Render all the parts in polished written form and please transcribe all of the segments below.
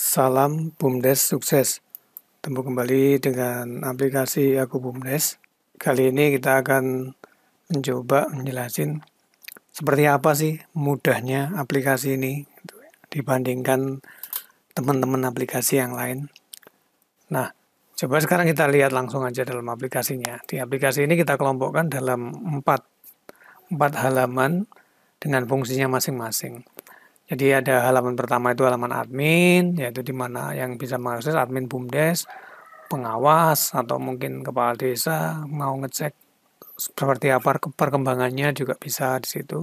Salam BUMDes sukses. Ketemu kembali dengan aplikasi Aku BUMDes. Kali ini kita akan mencoba menjelasin seperti apa sih mudahnya aplikasi ini dibandingkan teman-teman aplikasi yang lain. Nah, coba sekarang kita lihat langsung aja dalam aplikasinya. Di aplikasi ini kita kelompokkan dalam empat halaman dengan fungsinya masing-masing. Jadi ada halaman pertama itu halaman admin, yaitu di mana yang bisa mengakses admin BUMDes, pengawas, atau mungkin kepala desa, mau ngecek seperti apa perkembangannya juga bisa di situ.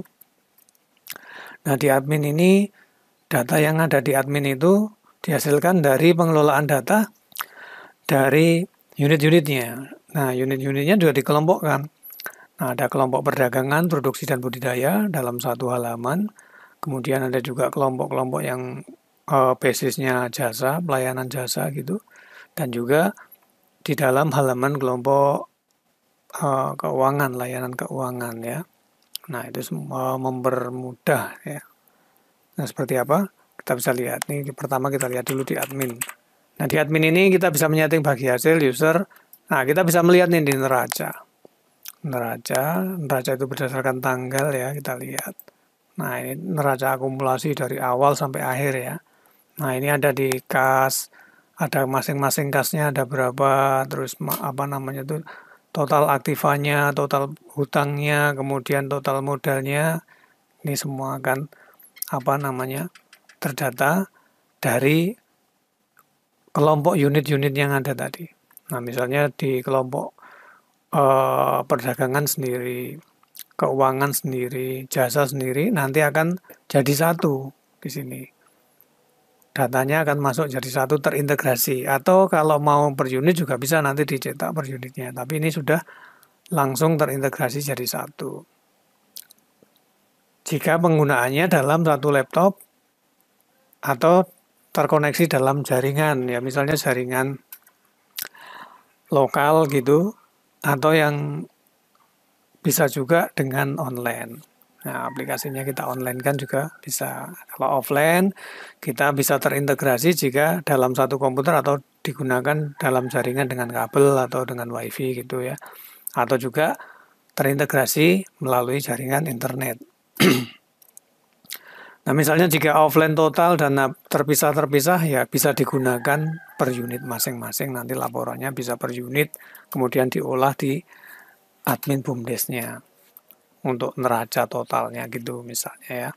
Nah, di admin ini, data yang ada di admin itu dihasilkan dari pengelolaan data dari unit-unitnya. Nah, unit-unitnya juga dikelompokkan. Nah, ada kelompok perdagangan, produksi, dan budidaya dalam satu halaman. Kemudian ada juga kelompok-kelompok yang basisnya jasa, pelayanan jasa gitu. Dan juga di dalam halaman kelompok keuangan, layanan keuangan ya. Nah, itu semua mempermudah ya. Nah, seperti apa? Kita bisa lihat. Nih, pertama kita lihat dulu di admin. Nah, di admin ini kita bisa menyeting bagi hasil, user. Nah, kita bisa melihat nih di neraca. Neraca itu berdasarkan tanggal ya, kita lihat. Nah, ini neraca akumulasi dari awal sampai akhir ya. Nah, ini ada di kas, ada masing-masing kasnya ada berapa, terus apa namanya itu total aktifannya, total hutangnya, kemudian total modalnya. Ini semua akan apa namanya terdata dari kelompok unit-unit yang ada tadi. Nah, misalnya di kelompok perdagangan sendiri, keuangan sendiri, jasa sendiri, nanti akan jadi satu di sini. Datanya akan masuk jadi satu terintegrasi. Atau kalau mau per unit juga bisa nanti dicetak per unitnya. Tapi ini sudah langsung terintegrasi jadi satu. Jika penggunaannya dalam satu laptop atau terkoneksi dalam jaringan, ya misalnya jaringan lokal gitu, atau yang bisa juga dengan online. Nah, aplikasinya kita online kan juga bisa. Kalau offline, kita bisa terintegrasi jika dalam satu komputer atau digunakan dalam jaringan dengan kabel atau dengan wifi gitu ya. Atau juga terintegrasi melalui jaringan internet. Nah, misalnya jika offline total dan terpisah-terpisah ya bisa digunakan per unit masing-masing. Nanti laporannya bisa per unit, kemudian diolah di admin BUMDesnya untuk neraca totalnya gitu misalnya ya.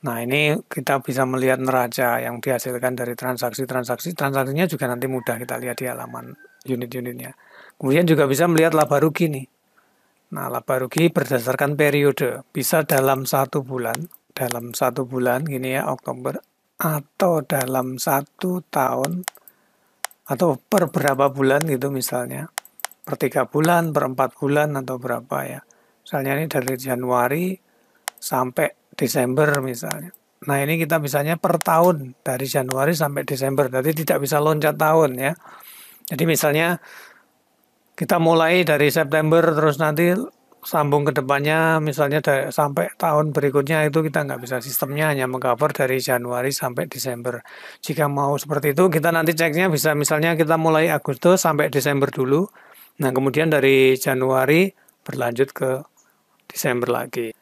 Nah, ini kita bisa melihat neraca yang dihasilkan dari transaksi-transaksi. Transaksinya juga nanti mudah kita lihat di halaman unit-unitnya. Kemudian juga bisa melihat laba rugi nih. Nah, laba rugi berdasarkan periode. Bisa dalam satu bulan gini ya, Oktober, atau dalam satu tahun, atau per berapa bulan gitu misalnya. Per 3 bulan, per 4 bulan, atau berapa ya. Misalnya ini dari Januari sampai Desember misalnya. Nah, ini kita bisanya per tahun dari Januari sampai Desember. Jadi tidak bisa loncat tahun ya. Jadi misalnya kita mulai dari September terus nanti sambung ke depannya misalnya sampai tahun berikutnya itu kita nggak bisa, sistemnya hanya mengcover dari Januari sampai Desember. Jika mau seperti itu kita nanti ceknya bisa misalnya kita mulai Agustus sampai Desember dulu. Nah, kemudian dari Januari berlanjut ke Desember lagi.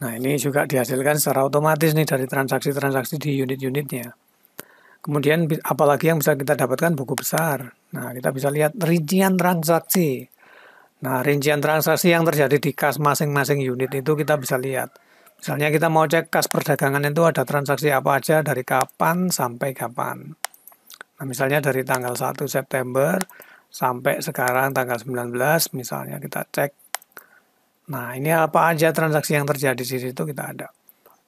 Nah, ini juga dihasilkan secara otomatis nih dari transaksi-transaksi di unit-unitnya. Kemudian apalagi yang bisa kita dapatkan buku besar. Nah, kita bisa lihat rincian transaksi. Nah, rincian transaksi yang terjadi di kas masing-masing unit itu kita bisa lihat. Misalnya kita mau cek kas perdagangan itu ada transaksi apa aja dari kapan sampai kapan. Nah, misalnya dari tanggal 1 September sampai sekarang tanggal 19 misalnya kita cek. Nah, ini apa aja transaksi yang terjadi di situ kita ada.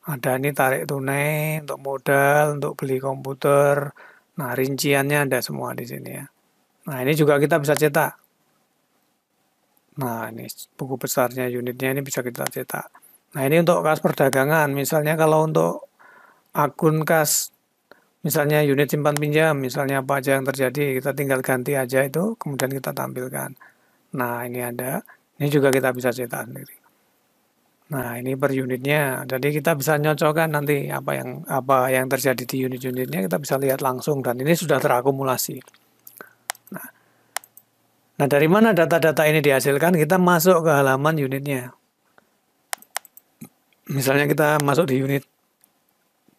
Ada ini tarik tunai, untuk modal, untuk beli komputer. Nah, rinciannya ada semua di sini ya. Nah, ini juga kita bisa cetak. Nah, ini buku besarnya unitnya ini bisa kita cetak. Nah, ini untuk kas perdagangan. Misalnya kalau untuk akun kas, misalnya unit simpan pinjam, misalnya apa aja yang terjadi, kita tinggal ganti aja itu, kemudian kita tampilkan. Nah, ini ada. Ini juga kita bisa cetak sendiri. Nah, ini per unitnya. Jadi kita bisa nyocokkan nanti apa yang terjadi di unit-unitnya kita bisa lihat langsung dan ini sudah terakumulasi. Nah, dari mana data-data ini dihasilkan? Kita masuk ke halaman unitnya. Misalnya kita masuk di unit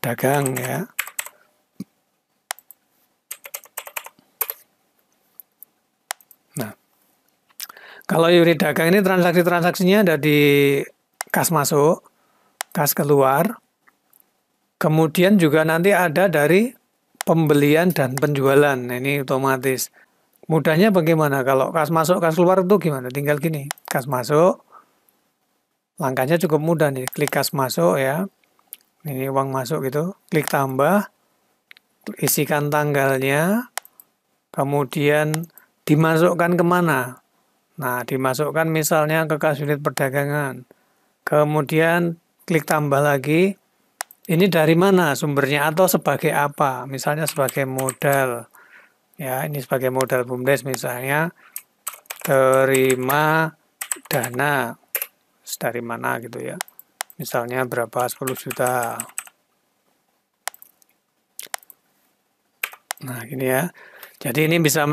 dagang ya. Nah, kalau unit dagang ini transaksinya ada di kas masuk, kas keluar, kemudian juga nanti ada dari pembelian dan penjualan. Nah, ini otomatis. Mudahnya bagaimana? Kalau kas masuk, kas keluar itu gimana? Tinggal gini, kas masuk, langkahnya cukup mudah nih. Klik kas masuk ya. Ini uang masuk gitu. Klik tambah, isikan tanggalnya, kemudian dimasukkan kemana? Nah, dimasukkan misalnya ke kas unit perdagangan. Kemudian klik tambah lagi, ini dari mana sumbernya atau sebagai apa? Misalnya sebagai modal. Ya, ini sebagai modal BUMDes misalnya terima dana dari mana gitu ya. Misalnya berapa 10 juta. Nah, gini ya. Jadi ini bisa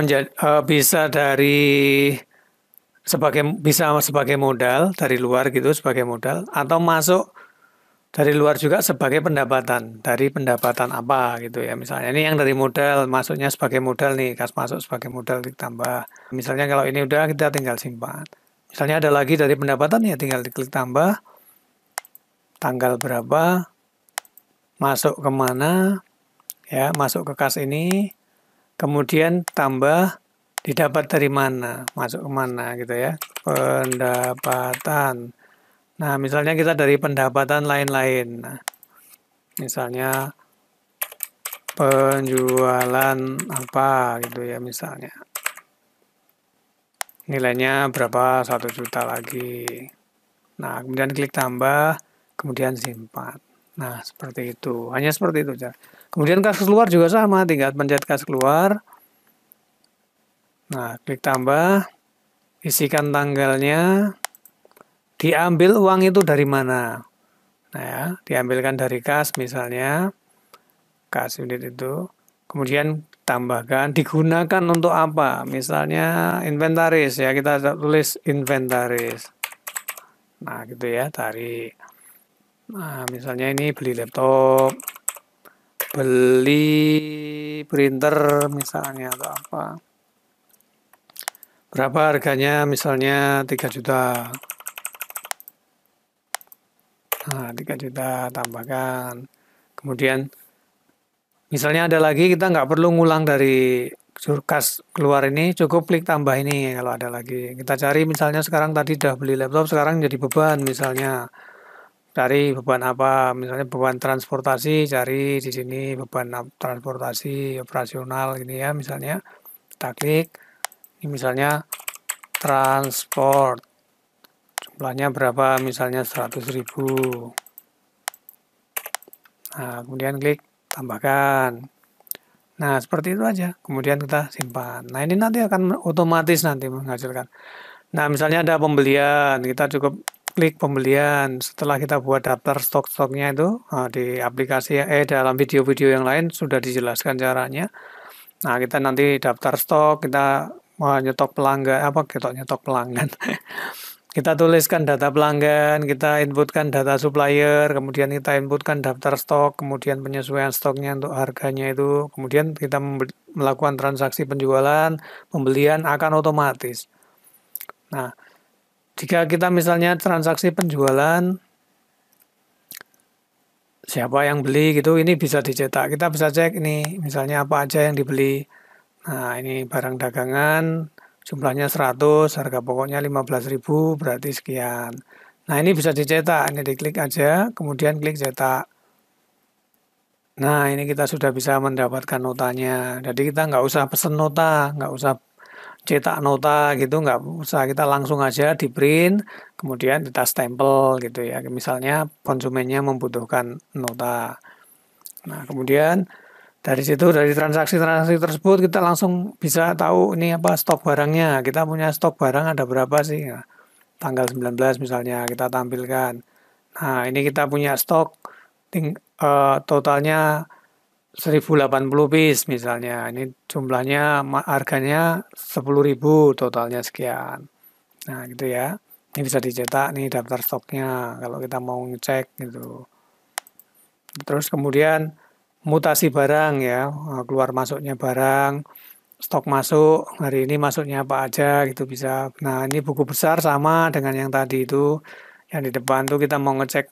sebagai modal dari luar gitu sebagai modal atau masuk dari luar juga sebagai pendapatan. Dari pendapatan apa gitu ya. Misalnya ini yang dari modal masuknya sebagai modal nih, kas masuk sebagai modal ditambah. Misalnya kalau ini udah kita tinggal simpan. Misalnya ada lagi dari pendapatan ya tinggal diklik tambah tanggal berapa, masuk kemana, ya masuk ke kas ini, kemudian tambah didapat dari mana, masuk kemana gitu ya, pendapatan. Nah misalnya kita dari pendapatan lain-lain, nah, misalnya penjualan apa gitu ya misalnya. Nilainya berapa, 1 juta lagi. Nah kemudian klik tambah, kemudian simpan. Nah, seperti itu. Hanya seperti itu. Kemudian kas keluar juga sama, tinggal pencet kas keluar. Nah, klik tambah, isikan tanggalnya, diambil uang itu dari mana. Nah ya, diambilkan dari kas misalnya, kas unit itu. Kemudian tambahkan, digunakan untuk apa? Misalnya inventaris ya, kita tulis inventaris. Nah, gitu ya, tarik. Nah, misalnya ini beli laptop, beli printer misalnya atau apa. Berapa harganya? Misalnya 3 juta. Nah, 3 juta tambahkan. Kemudian misalnya ada lagi kita nggak perlu ngulang dari kas keluar ini, cukup klik tambah ini kalau ada lagi. Kita cari misalnya sekarang tadi udah beli laptop, sekarang jadi beban misalnya. Cari beban apa, misalnya beban transportasi, cari di sini beban transportasi operasional gini ya, misalnya kita klik, ini misalnya transport, jumlahnya berapa, misalnya 100.000. Nah, kemudian klik tambahkan. Nah, seperti itu aja. Kemudian kita simpan. Nah, ini nanti akan otomatis nanti menghasilkan. Nah, misalnya ada pembelian, kita cukup klik pembelian. Setelah kita buat daftar stok-stoknya itu di aplikasi dalam video-video yang lain sudah dijelaskan caranya. Nah, kita nanti daftar stok, kita mau nyetok pelanggan kita nyetok pelanggan. Kita tuliskan data pelanggan, kita inputkan data supplier, kemudian kita inputkan daftar stok, kemudian penyesuaian stoknya untuk harganya itu, kemudian kita melakukan transaksi penjualan, pembelian akan otomatis. Nah, jika kita misalnya transaksi penjualan, siapa yang beli gitu, ini bisa dicetak. Kita bisa cek ini, misalnya apa aja yang dibeli. Nah, ini barang dagangan, jumlahnya 100, harga pokoknya 15.000, berarti sekian. Nah, ini bisa dicetak, ini diklik aja, kemudian klik cetak. Nah, ini kita sudah bisa mendapatkan notanya. Jadi kita nggak usah pesen nota, nggak usah cetak nota gitu, nggak usah, kita langsung aja di print, kemudian kita stempel gitu ya. Misalnya konsumennya membutuhkan nota. Nah, kemudian dari situ, dari transaksi-transaksi tersebut kita langsung bisa tahu ini apa stok barangnya. Kita punya stok barang ada berapa sih? Nah, tanggal 19 misalnya kita tampilkan. Nah, ini kita punya stok totalnya 1080 piece misalnya. Ini jumlahnya harganya 10.000, totalnya sekian. Nah, gitu ya. Ini bisa dicetak nih daftar stoknya kalau kita mau ngecek gitu. Terus kemudian mutasi barang ya, keluar masuknya barang, stok masuk, hari ini masuknya apa aja gitu bisa. Nah, ini buku besar sama dengan yang tadi itu. Yang di depan tuh kita mau ngecek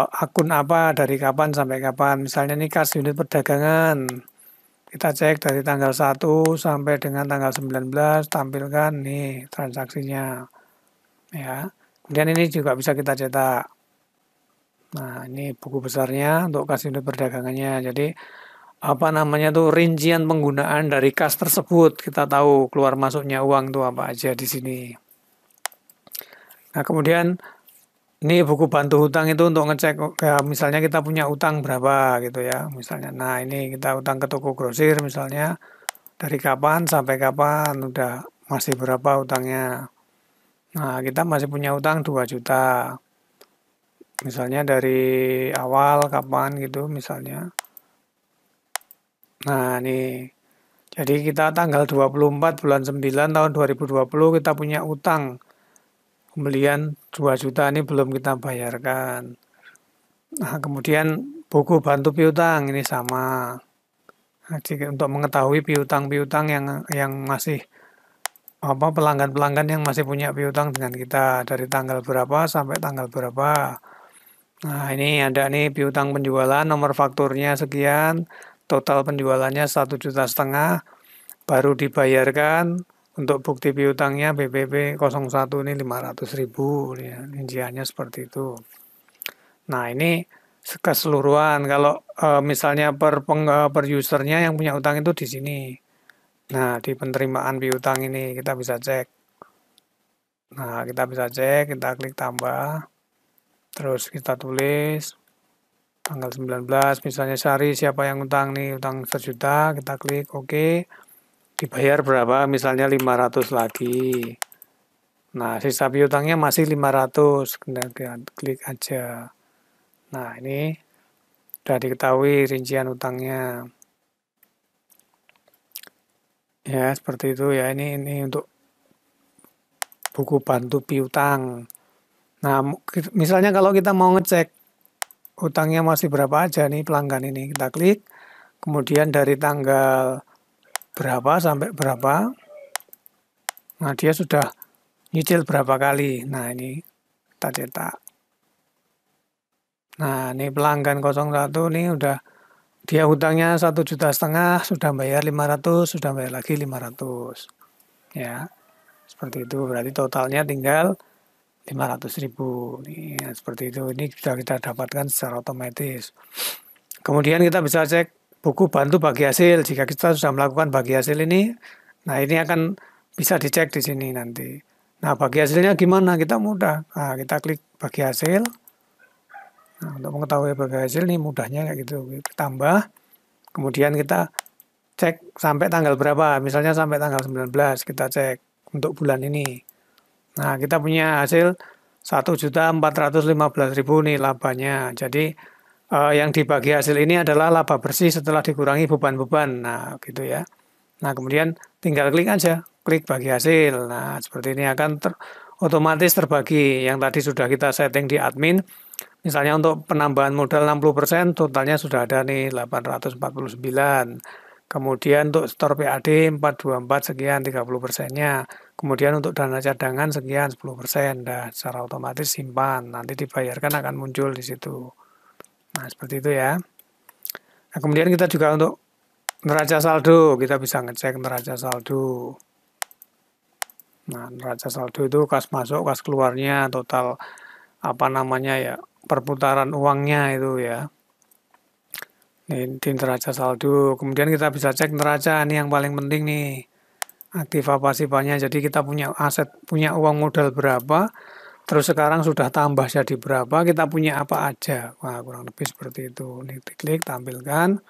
akun apa dari kapan sampai kapan. Misalnya ini kas unit perdagangan. Kita cek dari tanggal 1 sampai dengan tanggal 19, tampilkan nih transaksinya. Ya. Kemudian ini juga bisa kita cetak. Nah, ini buku besarnya untuk kas unit perdagangannya. Jadi apa namanya tuh rincian penggunaan dari kas tersebut. Kita tahu keluar masuknya uang tuh apa aja di sini. Nah, kemudian ini buku bantu hutang itu untuk ngecek ya, misalnya kita punya utang berapa gitu ya. Misalnya, nah ini kita utang ke toko grosir misalnya dari kapan sampai kapan udah masih berapa utangnya. Nah, kita masih punya utang 2 juta. Misalnya dari awal kapan gitu misalnya. Nah, ini jadi kita tanggal 24 bulan 9 tahun 2020 kita punya utang pembelian 2 juta ini belum kita bayarkan. Nah, kemudian buku bantu piutang ini sama. Nah, untuk mengetahui piutang-piutang yang masih pelanggan-pelanggan yang masih punya piutang dengan kita dari tanggal berapa sampai tanggal berapa. Nah, ini ada nih piutang penjualan, nomor fakturnya sekian, total penjualannya 1,5 juta, baru dibayarkan untuk bukti piutangnya BPP 01 ini 500.000, ya, rinciannya seperti itu. Nah, ini keseluruhan. Kalau misalnya per usernya yang punya utang itu di sini. Nah, di penerimaan piutang ini kita bisa cek. Nah, kita bisa cek, kita klik tambah. Terus kita tulis tanggal 19, misalnya Sari siapa yang utang nih, utang 1 juta, kita klik oke. Dibayar berapa? Misalnya 500 lagi. Nah, sisa piutangnya masih 500, kita klik aja. Nah, ini sudah diketahui rincian utangnya. Ya, seperti itu ya. Ini untuk buku bantu piutang. Nah, misalnya kalau kita mau ngecek utangnya masih berapa aja nih pelanggan ini, kita klik. Kemudian dari tanggal berapa sampai berapa. Nah, dia sudah nyicil berapa kali. Nah, ini kita cetak. Nah, ini pelanggan 01 nih udah dia hutangnya 1,5 juta, sudah bayar 500, sudah bayar lagi 500. Ya, seperti itu. Berarti totalnya tinggal 500.000. Nih, ya, seperti itu. Ini sudah kita dapatkan secara otomatis. Kemudian kita bisa cek buku bantu bagi hasil. Jika kita sudah melakukan bagi hasil ini, nah ini akan bisa dicek di sini nanti. Nah, bagi hasilnya gimana? Kita mudah. Nah, kita klik bagi hasil. Nah, untuk mengetahui bagi hasil ini mudahnya kayak gitu. Tambah, kemudian kita cek sampai tanggal berapa. Misalnya sampai tanggal 19 kita cek untuk bulan ini. Nah, kita punya hasil 1.415.000 nih labanya. Jadi yang dibagi hasil ini adalah laba bersih setelah dikurangi beban-beban. Nah, gitu ya. Nah, kemudian tinggal klik aja, klik bagi hasil. Nah, seperti ini akan otomatis terbagi. Yang tadi sudah kita setting di admin. Misalnya untuk penambahan modal 60%, totalnya sudah ada nih 849. Kemudian untuk store PAD 424 sekian 30%-nya. Kemudian untuk dana cadangan sekian 10%. Nah, secara otomatis simpan. Nanti dibayarkan akan muncul di situ. Nah, seperti itu ya. Nah, kemudian kita juga untuk neraca saldo, kita bisa ngecek neraca saldo. Nah, neraca saldo itu kas masuk, kas keluarnya, total apa namanya ya, perputaran uangnya itu ya. Ini di neraca saldo. Kemudian kita bisa cek neraca, ini yang paling penting nih. Aktiva pasifanya. Jadi kita punya aset, punya uang modal berapa, terus sekarang sudah tambah jadi berapa, kita punya apa aja. Wah, kurang lebih seperti itu. Ini klik, tampilkan.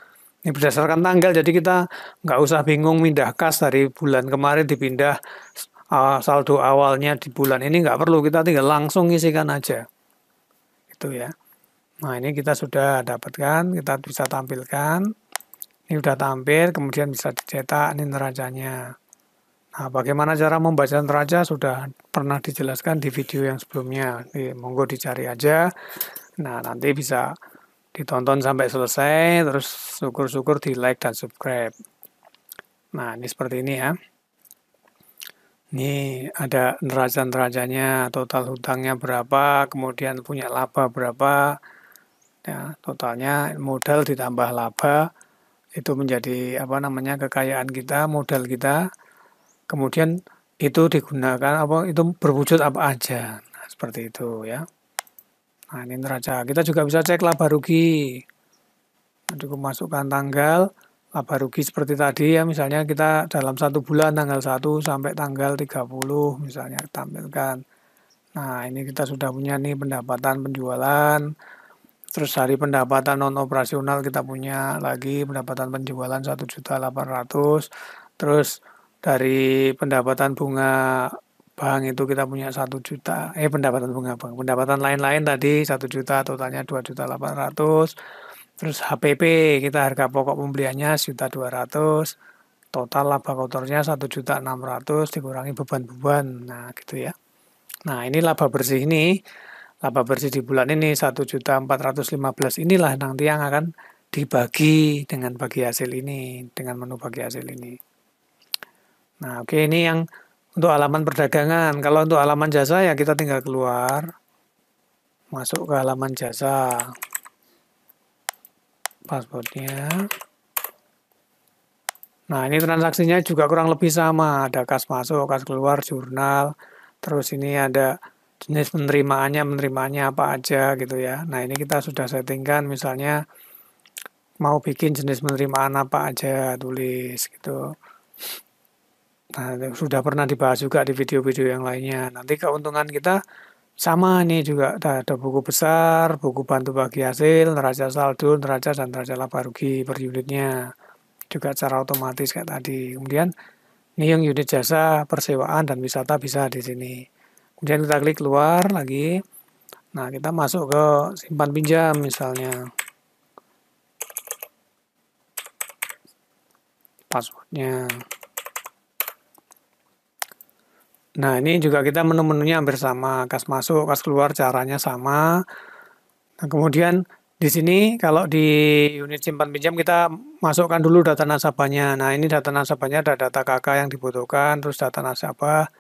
Ini berdasarkan tanggal, jadi kita nggak usah bingung pindah kas dari bulan kemarin dipindah saldo awalnya di bulan ini, nggak perlu. Kita tinggal langsung isikan aja. itu ya. Nah, ini kita sudah dapatkan, kita bisa tampilkan. Ini sudah tampil, kemudian bisa dicetak ini neracanya. Nah, bagaimana cara membaca neraca sudah pernah dijelaskan di video yang sebelumnya. Monggo dicari aja. Nah, nanti bisa ditonton sampai selesai, terus syukur-syukur di like dan subscribe. Nah, ini seperti ini ya. Ini ada neraca-neracanya, total hutangnya berapa, kemudian punya laba berapa, ya, totalnya modal ditambah laba, itu menjadi kekayaan kita, modal kita, kemudian itu digunakan itu berwujud apa aja. Nah, seperti itu ya. Nah, ini neraca. Kita juga bisa cek laba rugi. Cukup masukkan tanggal laba rugi seperti tadi ya, misalnya kita dalam 1 bulan tanggal 1 sampai tanggal 30 misalnya tampilkan. Nah, ini kita sudah punya nih pendapatan penjualan, terus dari pendapatan non operasional kita punya lagi pendapatan penjualan 1.800.000, terus dari pendapatan bunga bank itu kita punya 1 juta, pendapatan bunga bank, pendapatan lain-lain tadi 1 juta, totalnya 2.800.000. Terus HPP kita harga pokok pembeliannya 1.200.000, total laba kotornya 1.600.000 dikurangi beban-beban. Nah, gitu ya. Nah, ini laba bersih ini, laba bersih di bulan ini 1.415.000 inilah nanti yang akan dibagi dengan bagi hasil ini, dengan menu bagi hasil ini. Nah, oke, ini yang untuk halaman perdagangan. Kalau untuk halaman jasa ya kita tinggal keluar, masuk ke halaman jasa. Passwordnya. Nah, ini transaksinya juga kurang lebih sama. Ada kas masuk, kas keluar, jurnal. Terus ini ada jenis penerimaannya apa aja gitu ya. Nah, ini kita sudah settingkan misalnya mau bikin jenis penerimaan apa aja, tulis gitu. Nah, sudah pernah dibahas juga di video-video yang lainnya. Nanti keuntungan kita sama nih juga ada buku besar, buku bantu bagi hasil, neraca saldo, neraca dan neraca laba rugi per unitnya. Juga secara otomatis kayak tadi. Kemudian ini yang unit jasa, persewaan dan wisata bisa di sini. Kemudian kita klik keluar lagi. Nah, kita masuk ke simpan pinjam misalnya. Passwordnya. Nah, ini juga kita menu-menunya hampir sama. Kas masuk, kas keluar caranya sama. Nah, kemudian di sini kalau di unit simpan pinjam kita masukkan dulu data nasabahnya. Nah, ini data nasabahnya ada data KK yang dibutuhkan, terus data nasabah.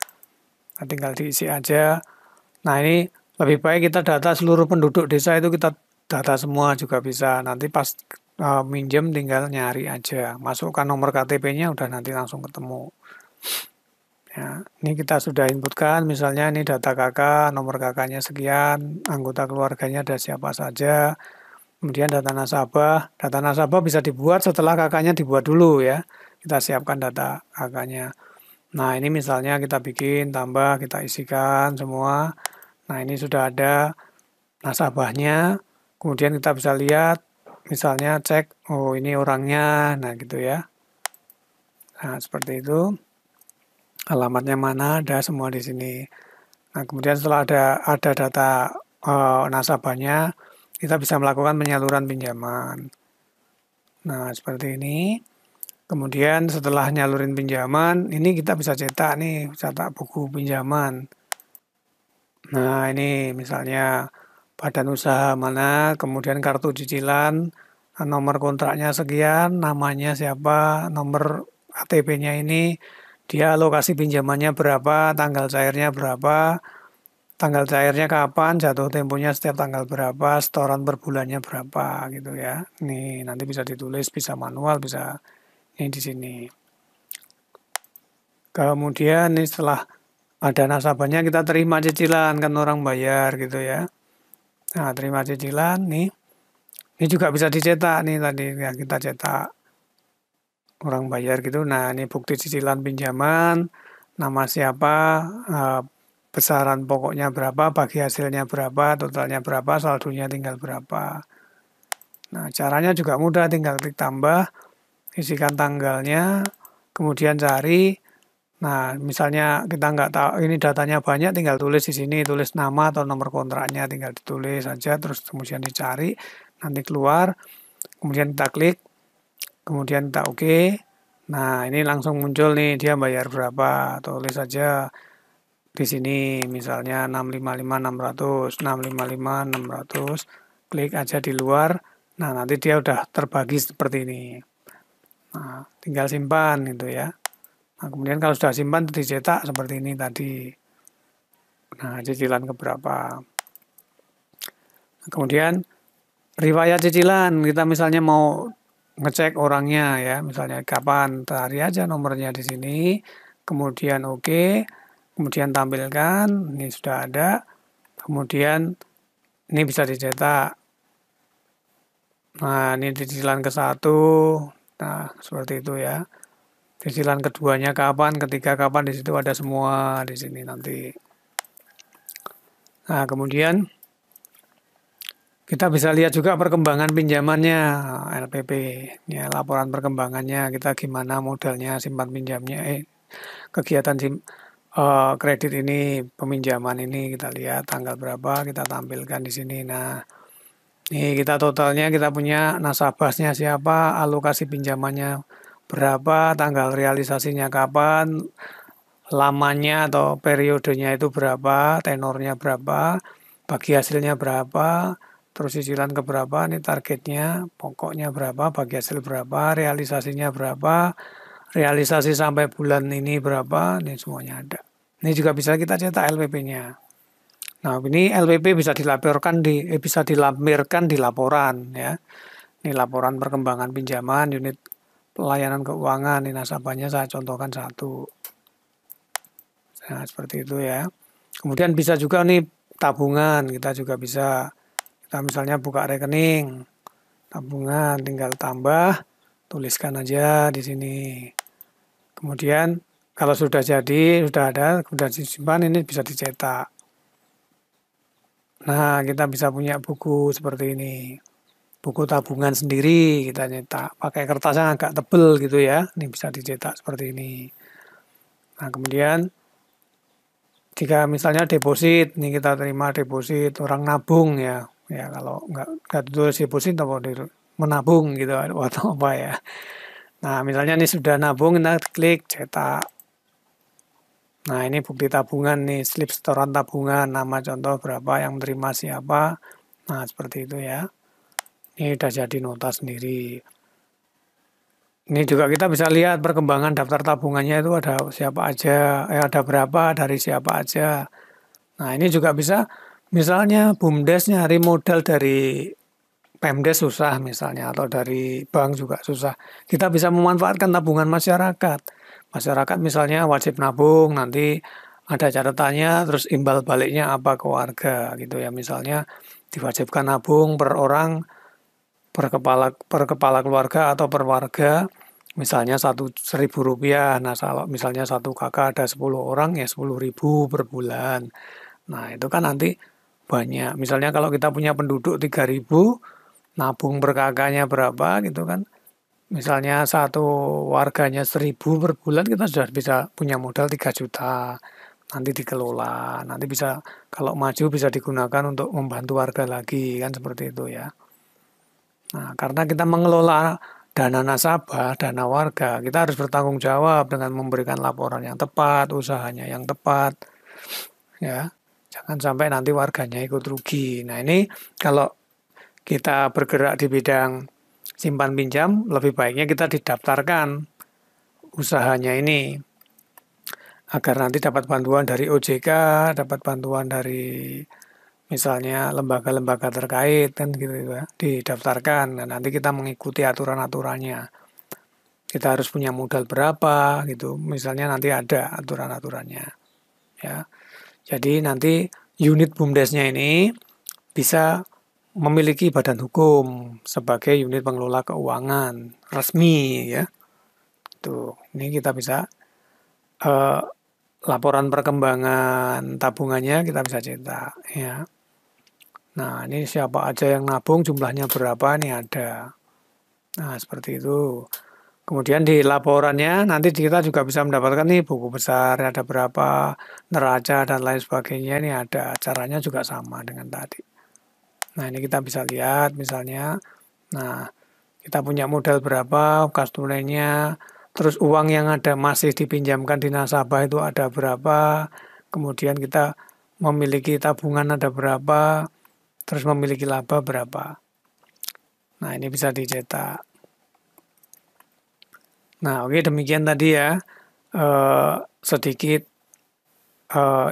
Nah, tinggal diisi aja. Nah, ini lebih baik kita data seluruh penduduk desa itu kita data semua juga bisa. Nanti pas minjem tinggal nyari aja. Masukkan nomor KTP-nya udah nanti langsung ketemu. Ya, ini kita sudah inputkan, misalnya ini data KK, nomor KK-nya sekian, anggota keluarganya ada siapa saja, kemudian data nasabah bisa dibuat setelah KK-nya dibuat dulu ya, kita siapkan data KK-nya. Nah, ini misalnya kita bikin, tambah, kita isikan semua, nah ini sudah ada nasabahnya, kemudian kita bisa lihat, misalnya cek, oh ini orangnya, nah gitu ya. Nah, seperti itu. Alamatnya mana ada semua di sini. Nah, kemudian setelah ada data nasabahnya, kita bisa melakukan penyaluran pinjaman. Nah, seperti ini. Kemudian setelah nyalurin pinjaman, ini kita bisa cetak nih, cetak buku pinjaman. Nah, ini misalnya badan usaha mana, kemudian kartu cicilan, nomor kontraknya sekian, namanya siapa, nomor KTP-nya ini, dia alokasi pinjamannya berapa, tanggal cairnya berapa, tanggal cairnya kapan, jatuh temponya setiap tanggal berapa, setoran per bulannya berapa gitu ya. Nih nanti bisa ditulis, bisa manual, bisa ini di sini. Kemudian nih setelah ada nasabahnya kita terima cicilan kan orang bayar gitu ya. Nah terima cicilan nih, ini juga bisa dicetak nih tadi ya kita cetak. Orang bayar gitu. Nah, ini bukti cicilan pinjaman, nama siapa, besaran pokoknya berapa, bagi hasilnya berapa, totalnya berapa, saldonya tinggal berapa. Nah, caranya juga mudah, tinggal klik tambah, isikan tanggalnya, kemudian cari Nah, misalnya kita nggak tahu ini datanya banyak, tinggal tulis di sini, tulis nama atau nomor kontraknya, tinggal ditulis saja, terus kemudian dicari, nanti keluar, kemudian kita klik, kemudian kita oke. Nah, ini langsung muncul nih dia bayar berapa, tulis saja di sini misalnya 655 600, klik aja di luar. Nah, nanti dia udah terbagi seperti ini. Nah, tinggal simpan gitu ya. Nah, kemudian kalau sudah simpan dicetak seperti ini tadi. Nah, cicilan keberapa. Nah, kemudian riwayat cicilan, kita misalnya mau ngecek orangnya ya, misalnya kapan, cari aja nomornya di sini, kemudian oke, kemudian tampilkan, ini sudah ada, kemudian ini bisa dicetak. Nah, ini cicilan ke-1, nah seperti itu ya. Cicilan keduanya kapan, ketiga kapan, di situ ada semua di sini nanti. Nah, kemudian kita bisa lihat juga perkembangan pinjamannya, LPP, ya, laporan perkembangannya, kita gimana modalnya, simpan pinjamnya, kegiatan kredit ini, peminjaman ini, kita lihat tanggal berapa, kita tampilkan di sini. Nah, ini kita totalnya, kita punya nasabahnya siapa, alokasi pinjamannya berapa, tanggal realisasinya kapan, lamanya atau periodenya itu berapa, tenornya berapa, bagi hasilnya berapa, terus cicilan ke berapa, ini targetnya, pokoknya berapa, bagi hasil berapa, realisasinya berapa, realisasi sampai bulan ini berapa, ini semuanya ada. Ini juga bisa kita cetak LPP-nya. Nah, ini LPP bisa dilampirkan di laporan ya. Ini laporan perkembangan pinjaman unit pelayanan keuangan, ini nasabahnya saya contohkan 1. Nah, seperti itu ya. Kemudian bisa juga nih tabungan, kita juga bisa. Kita misalnya buka rekening, tabungan, tinggal tambah, tuliskan aja di sini. Kemudian kalau sudah jadi, sudah ada, sudah disimpan, ini bisa dicetak. Nah, kita bisa punya buku seperti ini. Buku tabungan sendiri kita cetak. Pakai kertas yang agak tebel gitu ya. Ini bisa dicetak seperti ini. Nah, kemudian jika misalnya deposit, nih kita terima deposit, orang nabung ya. Ya kalau nggak tulis deposit atau menabung gitu atau apa ya. Nah, misalnya ini sudah nabung, kita klik cetak. Nah, ini bukti tabungan nih, slip setoran tabungan, nama contoh berapa, yang menerima siapa. Nah, seperti itu ya. Ini udah jadi nota sendiri. Ini juga kita bisa lihat perkembangan daftar tabungannya itu ada siapa aja, ada berapa, dari siapa aja. Nah, ini juga bisa, misalnya BUMDes nyari modal dari Pemdes susah misalnya, atau dari bank juga susah. Kita bisa memanfaatkan tabungan masyarakat. Masyarakat misalnya wajib nabung, nanti ada catatannya, terus imbal baliknya apa ke warga gitu ya. Misalnya diwajibkan nabung per orang, per kepala keluarga atau per warga, misalnya Rp1.000. Nah, misalnya satu kakak ada 10 orang ya 10.000 per bulan. Nah, itu kan nanti banyak. Misalnya kalau kita punya penduduk 3.000, nabung per kakaknya berapa gitu kan. Misalnya satu warganya 1.000 per bulan, kita sudah bisa punya modal 3 juta. Nanti dikelola, nanti bisa kalau maju bisa digunakan untuk membantu warga lagi, kan seperti itu ya. Nah, karena kita mengelola dana nasabah, dana warga, kita harus bertanggung jawab dengan memberikan laporan yang tepat, usahanya yang tepat, ya. Jangan sampai nanti warganya ikut rugi. Nah, ini kalau kita bergerak di bidang simpan pinjam, lebih baiknya kita didaftarkan usahanya ini, agar nanti dapat bantuan dari OJK, dapat bantuan dari misalnya lembaga-lembaga terkait kan gitu ya, didaftarkan. Dan nanti kita mengikuti aturan-aturannya. Kita harus punya modal berapa gitu. Misalnya nanti ada aturan-aturannya. Ya. Jadi nanti unit BUMDesnya ini bisa memiliki badan hukum sebagai unit pengelola keuangan resmi ya. Tuh, ini kita bisa laporan perkembangan tabungannya kita bisa cetak ya. Nah, ini siapa aja yang nabung, jumlahnya berapa, nih ada. Nah, seperti itu. Kemudian di laporannya nanti kita juga bisa mendapatkan nih buku besar ada berapa, neraca dan lain sebagainya. Ini ada caranya juga sama dengan tadi. Nah ini kita bisa lihat misalnya, nah kita punya modal berapa, kas tunainya, terus uang yang ada masih dipinjamkan di nasabah itu ada berapa, kemudian kita memiliki tabungan ada berapa, terus memiliki laba berapa. Nah ini bisa dicetak. Nah, oke demikian tadi ya sedikit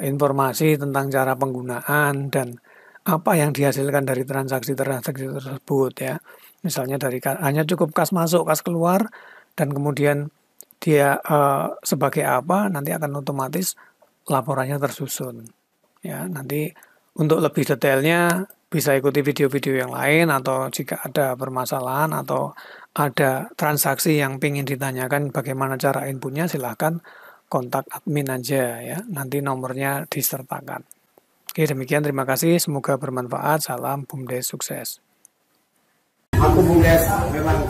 informasi tentang cara penggunaan dan apa yang dihasilkan dari transaksi-transaksi tersebut ya. Misalnya dari hanya cukup kas masuk, kas keluar, dan kemudian dia sebagai apa nanti akan otomatis laporannya tersusun. Ya, nanti untuk lebih detailnya bisa ikuti video-video yang lain atau jika ada permasalahan atau ada transaksi yang ingin ditanyakan bagaimana cara inputnya silahkan kontak admin aja ya. Nanti nomornya disertakan. Oke demikian terima kasih semoga bermanfaat. Salam BUMDes sukses. Aku BUMDes memang